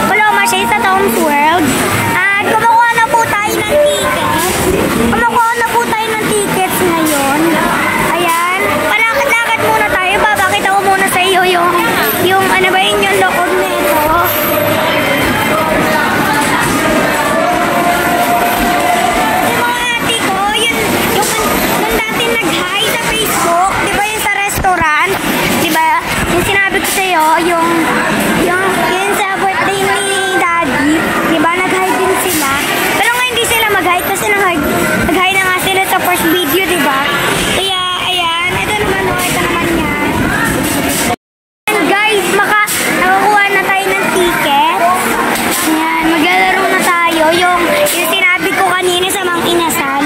Paloma siya sa Tom's World. At kumukuha na po tayo ng tickets. Kumukuha na po tayo ng tickets ngayon. Ayan. Palakad-lakad muna tayo. Babakita ko muna sa iyo yung ano ba yun, yung loob nito. Yung mga ate ko, yung dati nag-hi sa Facebook, di ba yung sa restaurant? Di ba? Yung sinabi ko sa iyo, yung sa birthday ni Daddy, di ba? Nag-hi din sila. Pero ngayon hindi sila mag-hi kasi nag-hi na nga sila sa first video, di ba? Kaya, ayan. Ito naman yan. And guys, nakakuha na tayo ng ticket. Ayan, maglalaro na tayo. Yung sinabi ko kanina sa Mang Inasal.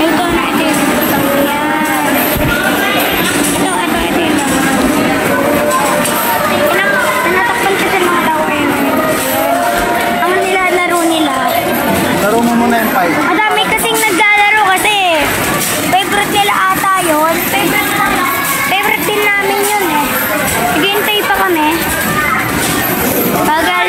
Ito natin. Ayan. Ito. Natakpan kasi mga tower yun. Ang nilalaro nila. Laro mo muna yung 5. Madami kasing naglalaro kasi favorite nila ata yun. Favorite din namin yun eh. Hintay pa kami. Bagal.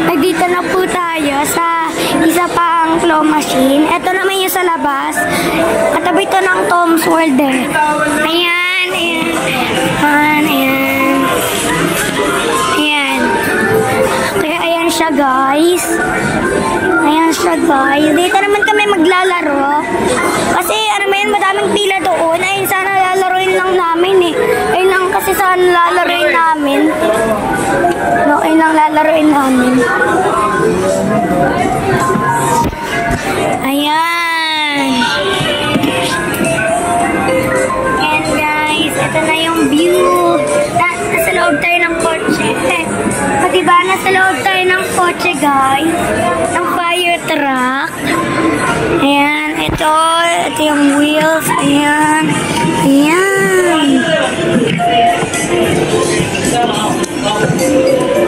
Nandito na po tayo sa isa pang claw machine. Ito naman yung sa labas. Katabi ito ng Tom's World eh. Ayan. Kaya ayan siya guys. Dito naman kami maglalaro. Kasi ano ba yun, madaming pila doon. Ayun, sana lalaroin lang namin eh. Ayun lang kasi sana lalaroin namin. Okay lang lalaroin namin. Ayan. And guys, ito na yung view. Nasa loob tayo ng kotse. Diba, nasa loob tayo ng kotse guys. Ng fire truck. Ayan, ito yung wheels. Ayan.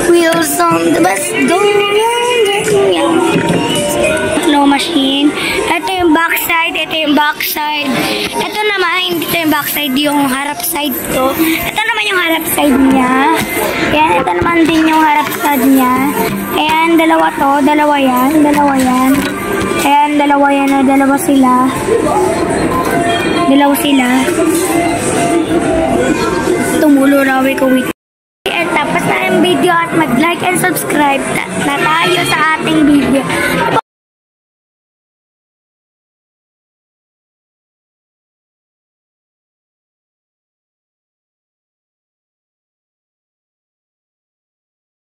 Wheels on the bus go round. Claw machine. Ito yung backside. Ito naman, ito yung backside, yung harap side to. Ito naman yung harap side niya. Ayan, ito naman din yung harap side niya. Ayan, dalawa yan. Ayan, dalawa yan o, dalawa sila. Tumulo raw ko with. At tapos na yung video at mag-like and subscribe na tayo sa ating video.